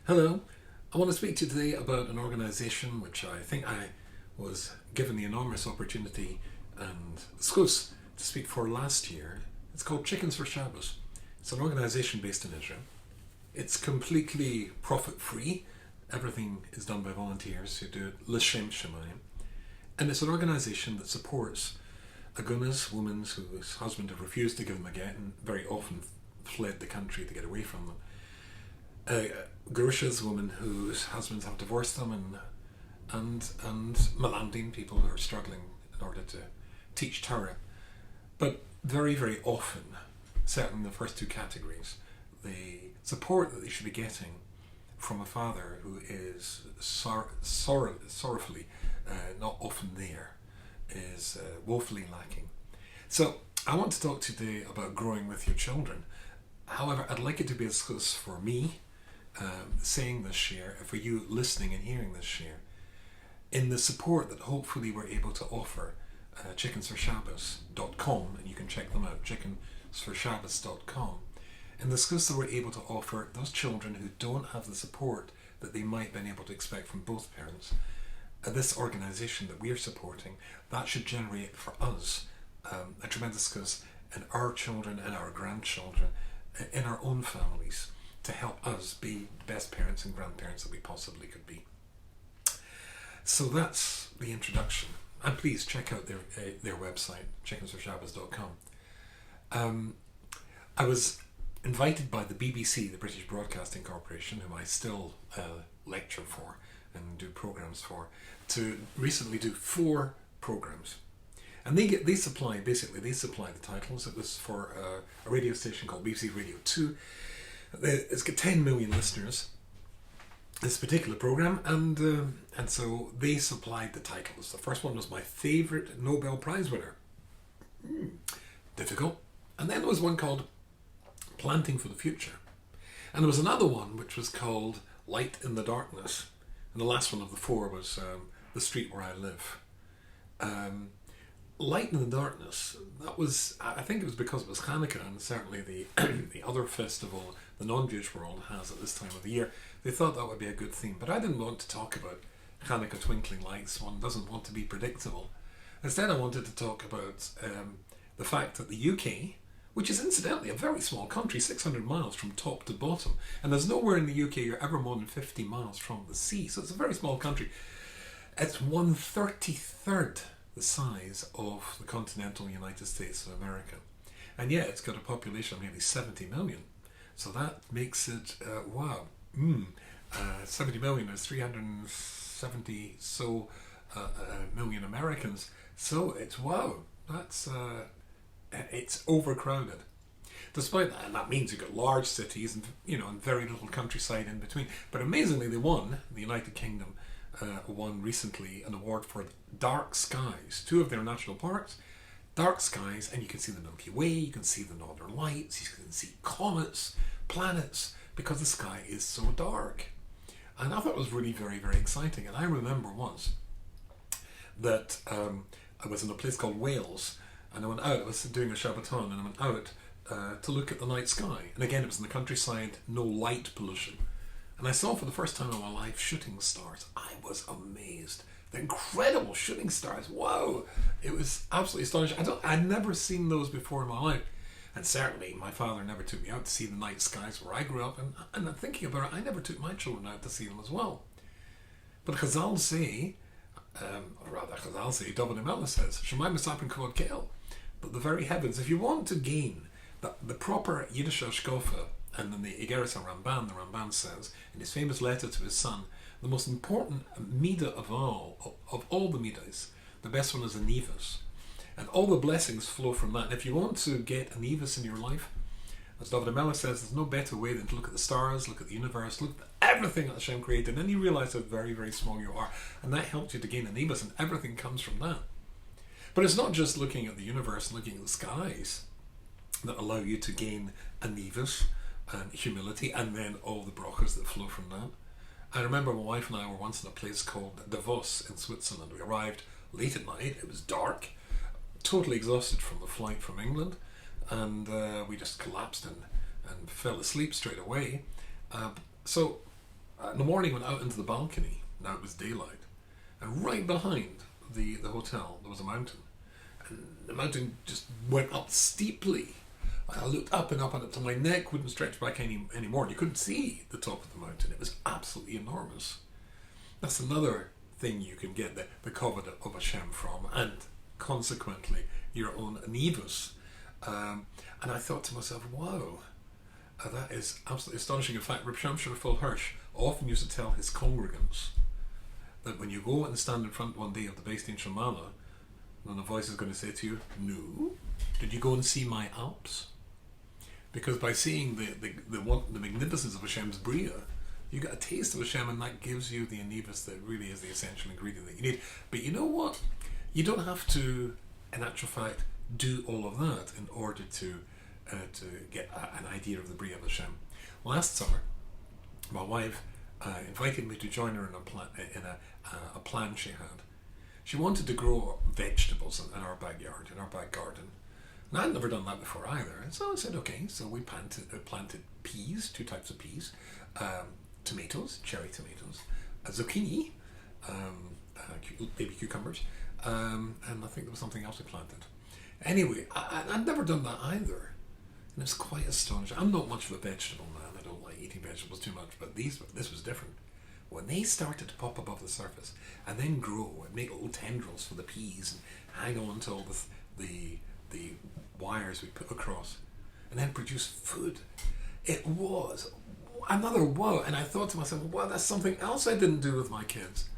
Hello, I want to speak to you today about an organisation which I think I was given the enormous opportunity and excuse to speak for last year. It's called Chickens for Shabbos. It's an organisation based in Israel. It's completely profit free. Everything is done by volunteers who do it L'Shem Shemayim. And it's an organisation that supports agunas, women whose husband have refused to give them a get and very often fled the country to get away from them. Gerushas, women whose husbands have divorced them, and Malandim, people who are struggling in order to teach Torah. But very, very often, certainly in the first two categories, the support that they should be getting from a father who is sorrowfully not often there is woefully lacking. So I want to talk today about growing with your children. However, I'd like it to be as close for me saying this share, for you listening and hearing this share, in the support that hopefully we're able to offer chickensforshabbos.com, and you can check them out, chickensforshabbos.com, and the skills that we're able to offer those children who don't have the support that they might have been able to expect from both parents. This organisation that we are supporting, that should generate for us a tremendous skills in our children and our grandchildren, in our own families, to help us be the best parents and grandparents that we possibly could be. So that's the introduction. And please check out their website, chickensforshabbos.com. I was invited by the BBC, the British Broadcasting Corporation, whom I still lecture for and do programs for, to recently do 4 programs. And they supply the titles. It was for a radio station called BBC Radio 2. It's got 10 million listeners, this particular program, and so they supplied the titles. The first one was my favourite Nobel Prize winner. Difficult. And then there was one called Planting for the Future. And there was another one which was called Light in the Darkness. And the last one of the 4 was The Street Where I Live. Light in the Darkness, that was, I think it was because it was Hanukkah, and certainly the the other festival the non-Jewish world has at this time of the year. They thought that would be a good theme, but I didn't want to talk about Hanukkah twinkling lights. One doesn't want to be predictable. Instead, I wanted to talk about the fact that the UK, which is incidentally a very small country, 600 miles from top to bottom, and there's nowhere in the UK you're ever more than 50 miles from the sea, so it's a very small country. It's 1/33 the size of the continental United States of America. And yet it's got a population of nearly 70 million. So that makes it, 70 million is 370 million Americans. So it's, it's overcrowded. Despite that, and that means you've got large cities and, and very little countryside in between. But amazingly, the United Kingdom, won recently an award for dark skies, 2 of their national parks, dark skies, and you can see the Milky Way, you can see the Northern Lights, you can see comets, planets, because the sky is so dark. And I thought it was really very, very exciting. And I remember once that I was in a place called Wales, and I went out, I was doing a Shabbaton, and I went out to look at the night sky. And again, it was in the countryside, no light pollution. And I saw for the first time in my life shooting stars. I was amazed. The incredible shooting stars. Wow. It was absolutely astonishing. I'd never seen those before in my life. And certainly my father never took me out to see the night skies where I grew up. And I'm thinking about it, I never took my children out to see them as well. But Chazal say, David Melech says, Shemai Mesapin Kavod Ke'el, that the very heavens, if you want to gain the proper Yiddish Ashkofa, and then the Igeris Ramban, the Ramban says, in his famous letter to his son, the most important midah of all the midahs, the best one is a nivus. And all the blessings flow from that. And if you want to get a nivus in your life, as David Melech says, there's no better way than to look at the stars, look at the universe, look at everything that Hashem created, and then you realize how very, very small you are. And that helps you to gain a nivus, and everything comes from that. But it's not just looking at the universe and looking at the skies that allow you to gain a nivus, and humility, and then all the brachas that flow from that. I remember my wife and I were once in a place called Davos in Switzerland. We arrived late at night, it was dark, totally exhausted from the flight from England, and we just collapsed and fell asleep straight away. So In the morning, went out into the balcony. Now it was daylight, and right behind the hotel there was a mountain, and the mountain just went up steeply. I looked up and up and up till my neck wouldn't stretch back anymore, and you couldn't see the top of the mountain. It was absolutely enormous. That's another thing you can get the Kovod of Hashem from, and consequently your own Anivus. And I thought to myself, wow, that is absolutely astonishing. In fact, Reb Shamshon Raphael Hirsch often used to tell his congregants that when you go and stand in front one day of the Beis Din Shel Maalah, then the voice is going to say to you, no, did you go and see my Alps? Because by seeing the magnificence of Hashem's Bria, you get a taste of Hashem, and that gives you the anivus that really is the essential ingredient that you need. But you know what? You don't have to, in actual fact, do all of that in order to get an idea of the Bria of Hashem. Last summer, my wife invited me to join her in a plan she had. She wanted to grow vegetables in our backyard, in our back garden. And I'd never done that before either. And so I said, okay. So we planted peas, 2 types of peas, tomatoes, cherry tomatoes, zucchini, baby cucumbers, and I think there was something else we planted. Anyway, I'd never done that either. And it's quite astonishing. I'm not much of a vegetable man. I don't like eating vegetables too much, but this was different. When they started to pop above the surface and then grow and make little tendrils for the peas and hang on to all the wires we put across and then produce food, it was another wow. And I thought to myself, wow, that's something else I didn't do with my kids.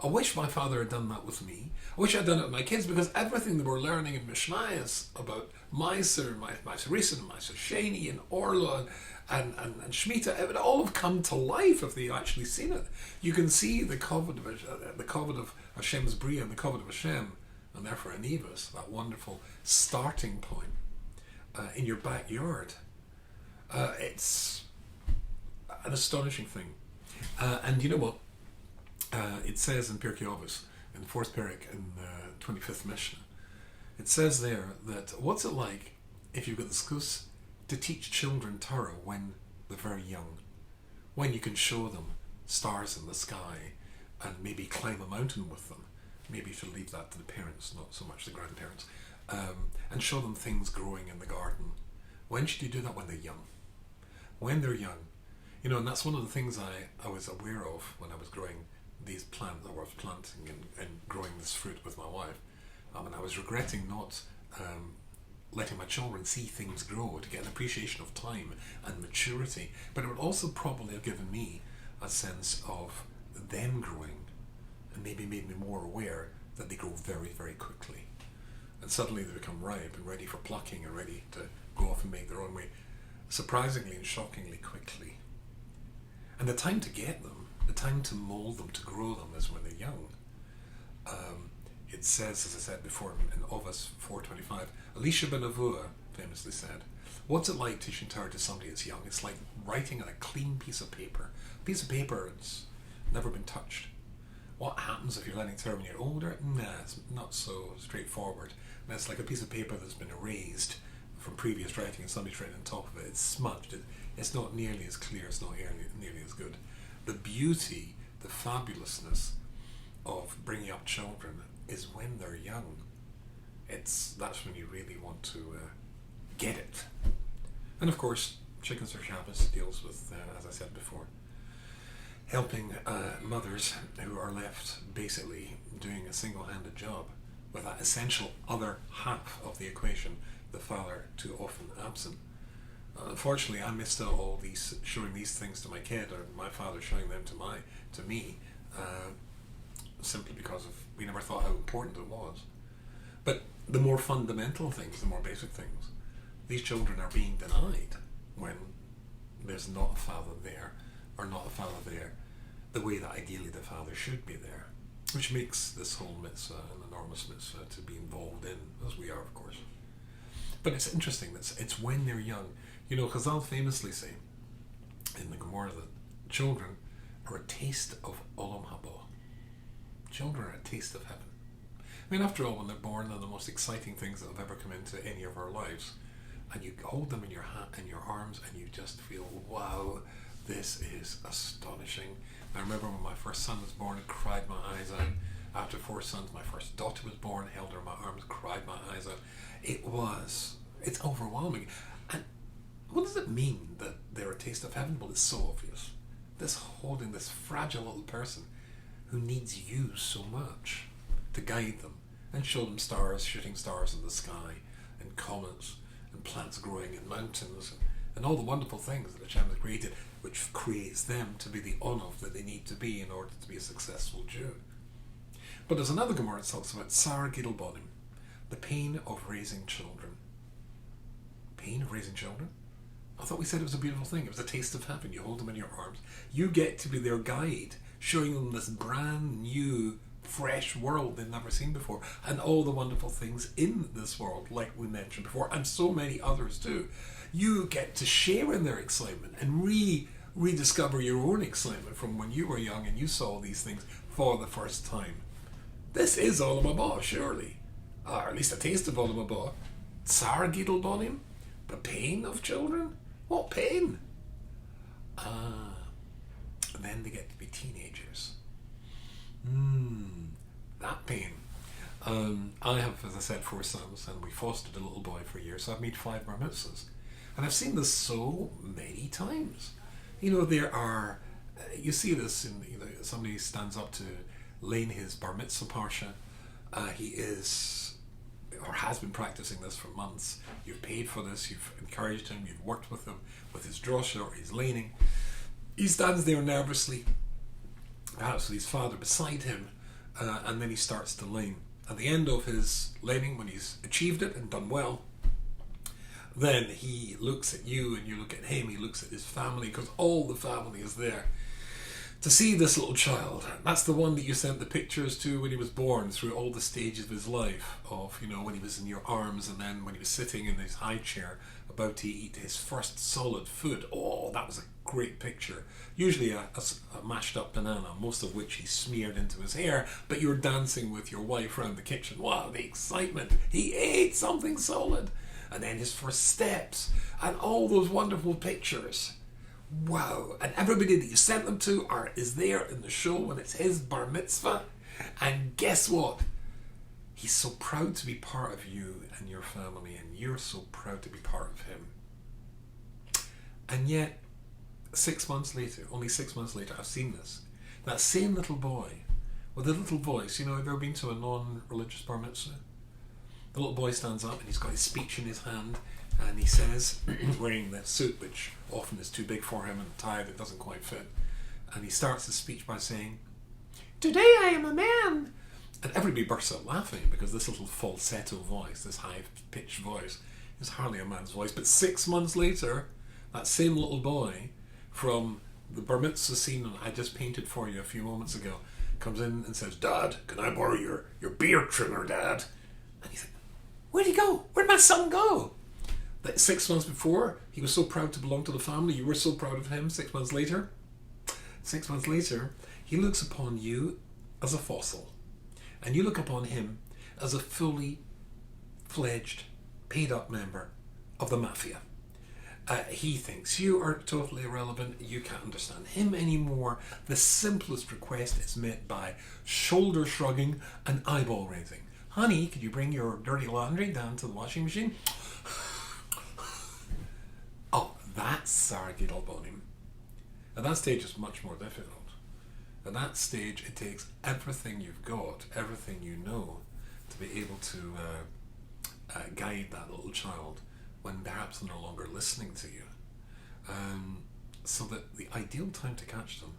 I wish my father had done that with me. I wish I'd done it with my kids, because everything that we're learning in Mishnayos about Meiser, Meiser Risen, Meiser Sheni, and Orla, and Shemitah, it would all have come to life if they actually seen it. You can see the Kovod of Hashem's Bria and the Kovod of Hashem, and therefore Anivus, that wonderful starting point in your backyard. It's an astonishing thing. And you know what? It says in Pirkei Avos, in the 4th Perek, in the 25th Mishnah, it says there that what's it like if you've got the schus to teach children Torah when they're very young, when you can show them stars in the sky and maybe climb a mountain with them. Maybe you should leave that to the parents, not so much the grandparents, and show them things growing in the garden. When should you do that? When they're young. When they're young. You know, and that's one of the things I was aware of when I was growing these plants that I was planting and growing this fruit with my wife. And I was regretting not letting my children see things grow to get an appreciation of time and maturity. But it would also probably have given me a sense of them growing, and maybe made me more aware that they grow very, very quickly. And suddenly they become ripe and ready for plucking and ready to go off and make their own way, surprisingly and shockingly quickly. And the time to get them, the time to mold them, to grow them, is when they're young. It says, as I said before, in Avos 4:25, Elisha ben Avua famously said, what's it like teaching Torah to somebody that's young? It's like writing on a clean piece of paper. A piece of paper that's never been touched. What happens if you're learning Torah when you're older? Nah, it's not so straightforward. And it's like a piece of paper that's been erased from previous writing and somebody's written on top of it. It's smudged. It's not nearly as clear. It's not nearly as good. The beauty, the fabulousness of bringing up children is when they're young. That's when you really want to get it. And of course, Chickens for Shabbos deals with, as I said before, helping mothers who are left basically doing a single-handed job with that essential other half of the equation, the father too often absent. Unfortunately, I missed out all these, showing these things to my kid, or my father showing them to me, simply because we never thought how important it was. But the more fundamental things, the more basic things, these children are being denied when there's not a father there, or not a father there the way that ideally the father should be there, which makes this whole mitzvah an enormous mitzvah to be involved in, as we are, of course. But it's interesting that it's when they're young. You know, Chazal famously say in the Gemara that children are a taste of Olam Haba. Children are a taste of heaven. I mean, after all, when they're born, they're the most exciting things that have ever come into any of our lives. And you hold them in your arms, and you just feel, wow, this is astonishing. remember when my first son was born, I cried my eyes out. After 4 sons, my first daughter was born, held her in my arms, cried my eyes out. It's overwhelming. And what does it mean that they're a taste of heaven? Well, it's so obvious. This holding this fragile little person who needs you so much to guide them and show them stars, shooting stars in the sky, and comets, and plants growing in mountains, and all the wonderful things that Hashem has created, which creates them to be the onav that they need to be in order to be a successful Jew. But there's another Gemara that talks about Sar Gidel Bonim, the pain of raising children. Pain of raising children? I thought we said it was a beautiful thing. It was a taste of heaven. You hold them in your arms. You get to be their guide, showing them this brand new, fresh world they've never seen before, and all the wonderful things in this world, like we mentioned before, and so many others too. You get to share in their excitement and rediscover your own excitement from when you were young and you saw these things for the first time. This is Olam Haba, surely. Or at least a taste of Olam Haba. Tsar Gidel Bonim? The pain of children? What pain? And then they get to be teenagers. That pain. I have, as I said, 4 sons, and we fostered a little boy for a year, so I've made 5 bar mitzvahs. And I've seen this so many times. There are, you see this in, somebody stands up to learn his bar mitzvah parsha. He is, or has been practicing this for months. You've paid for this, you've encouraged him, you've worked with him, with his drosha or his laning. He stands there nervously, perhaps with his father beside him, and then he starts to learn. At the end of his learning, when he's achieved it and done well, then he looks at you and you look at him, he looks at his family, because all the family is there to see this little child. That's the one that you sent the pictures to when he was born, through all the stages of his life, of, when he was in your arms, and then when he was sitting in his high chair about to eat his first solid food. Oh, that was a great picture. Usually a mashed up banana, most of which he smeared into his hair, but you're dancing with your wife around the kitchen. Wow, the excitement. He ate something solid. And then his first steps, and all those wonderful pictures. Wow. And everybody that you sent them to is there in the show when it's his bar mitzvah. And guess what? He's so proud to be part of you and your family, and you're so proud to be part of him. And yet, 6 months later, only 6 months later, I've seen this. That same little boy with a little voice. Have you ever been to a non-religious bar mitzvah? The little boy stands up and he's got his speech in his hand, and he says, wearing the suit which often is too big for him and a tie that doesn't quite fit, and he starts his speech by saying, "Today I am a man." And everybody bursts out laughing, because this little falsetto voice, this high-pitched voice, is hardly a man's voice. But 6 months later, that same little boy from the bar mitzvah scene I just painted for you a few moments ago comes in and says, "Dad, can I borrow your beard trimmer, Dad?" And he said, "Where'd he go? Where'd my son go?" That 6 months before, he was so proud to belong to the family. You were so proud of him. 6 months later, he looks upon you as a fossil. And you look upon him as a fully fledged, paid up member of the mafia. He thinks you are totally irrelevant. You can't understand him anymore. The simplest request is met by shoulder shrugging and eyeball raising. "Honey, could you bring your dirty laundry down to the washing machine?" Oh, that's Sar Gidel Bonim. At that stage, it's much more difficult. At that stage, it takes everything you've got, everything you know, to be able to guide that little child when perhaps they're no longer listening to you. So that the ideal time to catch them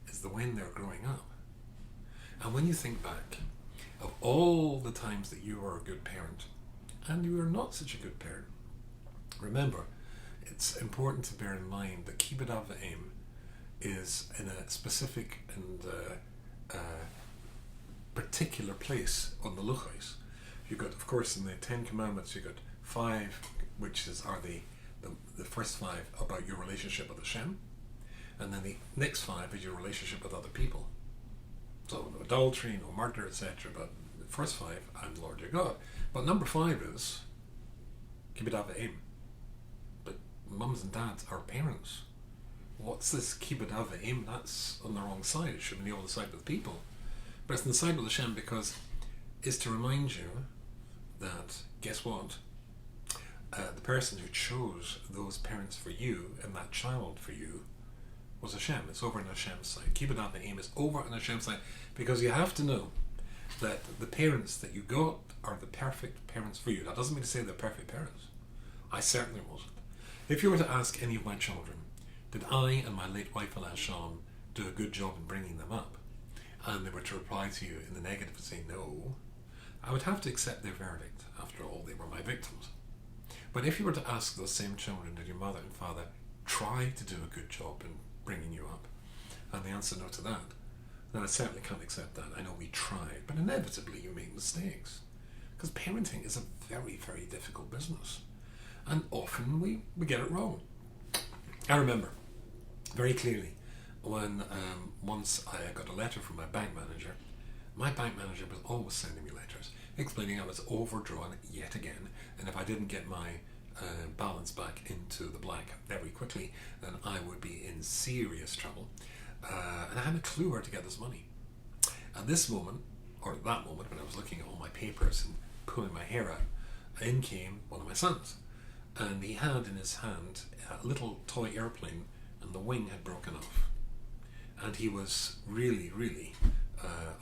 is when they're growing up. And when you think back of all the times that you were a good parent, and you were not such a good parent, remember, it's important to bear in mind that Kibbud Av V'Em is in a specific and particular place on the Luchos. You've got, of course, in the 10 Commandments, you've got 5, which are the first 5 about your relationship with Hashem, and then the next 5 is your relationship with other people. So no adultery, no murder, etc. But the first 5, I'm the Lord your God. But number 5 is Kibbud Av V'Em. But mums and dads are parents. what's this kibbud avim? That's on the wrong side. It should be on the side with people. But it's on the side with Hashem because it's to remind you that, guess what? The person who chose those parents for you and that child for you was Hashem. It's over on Hashem's side. Kibbud avim is over on Hashem's side because you have to know that the parents that you got are the perfect parents for you. That doesn't mean to say they're perfect parents. I certainly wasn't. If you were to ask any of my children, did I and my late wife Alan Sean do a good job in bringing them up? And they were to reply to you in the negative and say no, I would have to accept their verdict. After all, they were my victims. But if you were to ask those same children, did your mother and father try to do a good job in bringing you up? And the answer no to that, then I certainly can't accept that. I know we tried, but inevitably you make mistakes. Because parenting is a very, very difficult business. And often we get it wrong. I remember very clearly when once I got a letter from my bank manager. My bank manager was always sending me letters explaining I was overdrawn yet again, and if I didn't get my balance back into the black very quickly, then I would be in serious trouble. And I hadn't a clue where to get this money. At this moment, or at that moment, when I was looking at all my papers and pulling my hair out, in came one of my sons. And he had in his hand a little toy airplane, and the wing had broken off. And he was really, really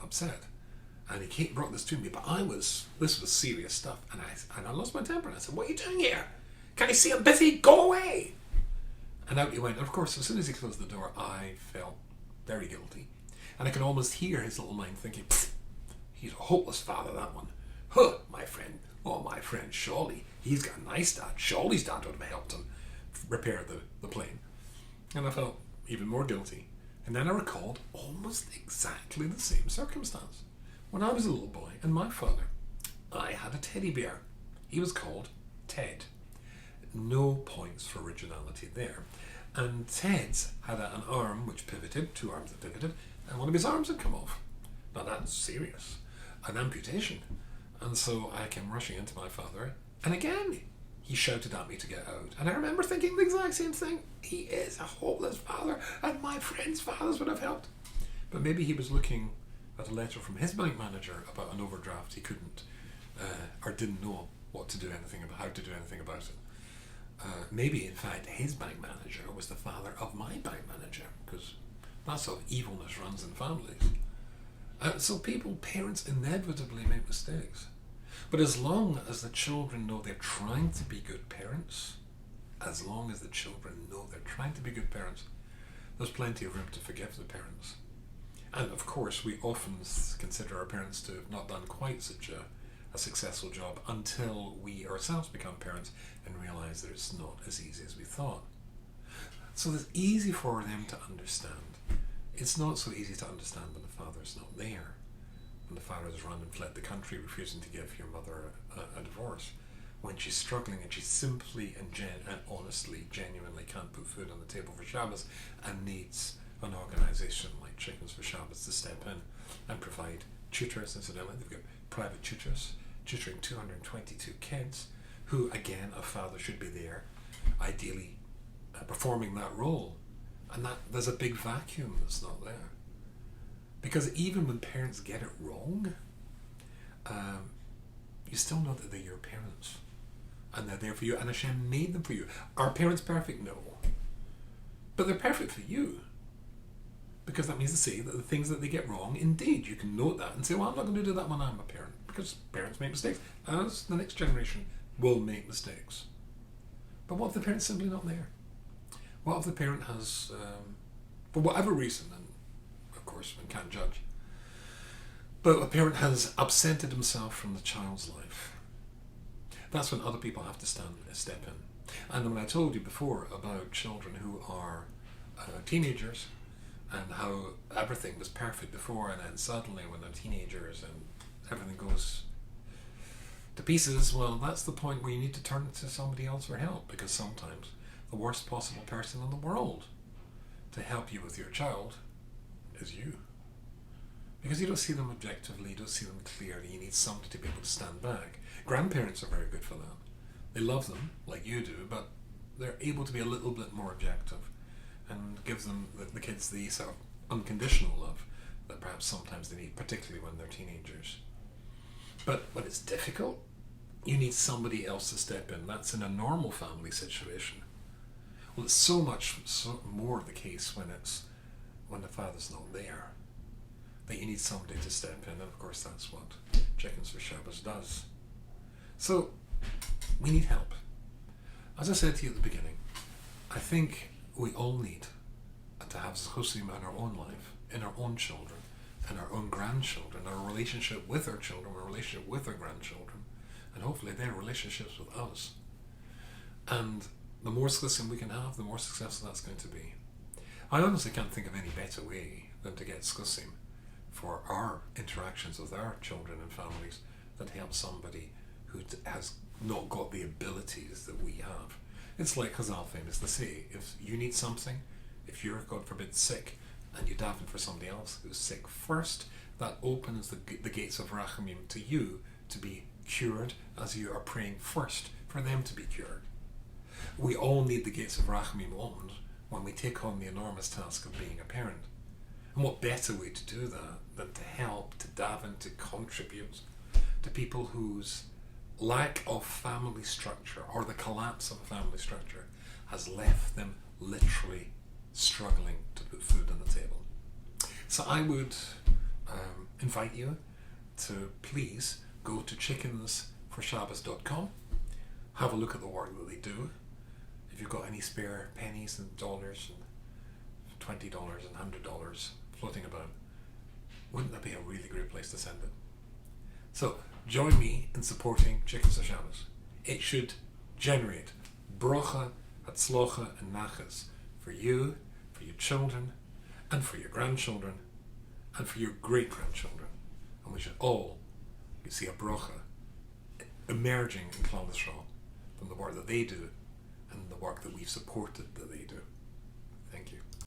upset. And he brought this to me, but this was serious stuff. And I lost my temper, and I said, "What are you doing here? Can you see I'm busy? Go away!" And out he went. And of course, as soon as he closed the door, I felt very guilty. And I could almost hear his little mind thinking, "He's a hopeless father, that one. Huh, my friend. Oh, my friend Shawley. He's got a nice dad. Shawley's dad would have helped him repair the plane." And I felt even more guilty. And then I recalled almost exactly the same circumstance. When I was a little boy and my father, I had a teddy bear. He was called Ted. No points for originality there. And Ted's had an arm which pivoted, two arms that pivoted, and one of his arms had come off. Now that's serious. An amputation. And so I came rushing into my father, and again he shouted at me to get out. And I remember thinking the exact same thing. He is a hopeless father, and my friends' fathers would have helped. But maybe he was looking at a letter from his bank manager about an overdraft he couldn't, or didn't know what to do anything about, how to do anything about it. Maybe, in fact, his bank manager was the father of my bank manager, because that's how evilness runs in families. So parents inevitably make mistakes. But as long as the children know they're trying to be good parents, there's plenty of room to forgive the parents. And of course, we often consider our parents to have not done quite such a successful job until we ourselves become parents and realise that it's not as easy as we thought. So it's easy for them to understand. It's not so easy to understand when the father's not there. When the father has run and fled the country, refusing to give your mother a divorce. When she's struggling and she simply and honestly, genuinely can't put food on the table for Shabbos and needs an organisation like Chickens for Shabbos to step in and provide tutors. Incidentally, they've got private tutors tutoring 222 kids who, again, a father should be there, ideally performing that role. And that there's a big vacuum that's not there. Because even when parents get it wrong, you still know that they're your parents. And they're there for you, and Hashem made them for you. Are parents perfect? No. But they're perfect for you. Because that means to say that the things that they get wrong, indeed, you can note that and say, well, I'm not going to do that when I'm a parent. Because parents make mistakes, as the next generation will make mistakes. But what if the parent's simply not there? What if the parent has, for whatever reason, and of course one can't judge, but a parent has absented himself from the child's life? That's when other people have to step in. And when I told you before about children who are teenagers, and how everything was perfect before, and then suddenly when they're teenagers and everything goes to pieces, well, that's the point where you need to turn to somebody else for help, because sometimes the worst possible person in the world to help you with your child is you. Because you don't see them objectively, you don't see them clearly, you need somebody to be able to stand back. Grandparents are very good for that. They love them, like you do, but they're able to be a little bit more objective. and gives them the kids the sort of unconditional love that perhaps sometimes they need, particularly when they're teenagers. But when it's difficult, you need somebody else to step in. That's in a normal family situation. Well, it's so much more the case when the father's not there, that you need somebody to step in, and of course that's what Chickens for Shabbos does. So, we need help. As I said to you at the beginning, I think we all need to have Zechusim in our own life, in our own children, in our own grandchildren, our relationship with our children, our relationship with our grandchildren, and hopefully their relationships with us. And the more Zechusim we can have, the more successful that's going to be. I honestly can't think of any better way than to get Zechusim for our interactions with our children and families that help somebody who has not got the abilities that we have. It's like Chazal famously say, if you need something, if you're, God forbid, sick, and you daven for somebody else who's sick first, that opens the gates of Rachamim to you to be cured as you are praying first for them to be cured. We all need the gates of Rachamim opened when we take on the enormous task of being a parent. And what better way to do that than to help, to daven, to contribute to people whose lack of family structure or the collapse of a family structure has left them literally struggling to put food on the table. So I would invite you to please go to chickensforshabbos.com, have a look at the work that they do. If you've got any spare pennies and dollars and $20 and $100 floating about, wouldn't that be a really great place to send it? So join me in supporting Chickens for Shabbos. It should generate bracha, hatzlocha and nachas for you, for your children, and for your grandchildren, and for your great-grandchildren. And we should all see a bracha emerging in Klal Yisrael from the work that they do and the work that we've supported that they do. Thank you.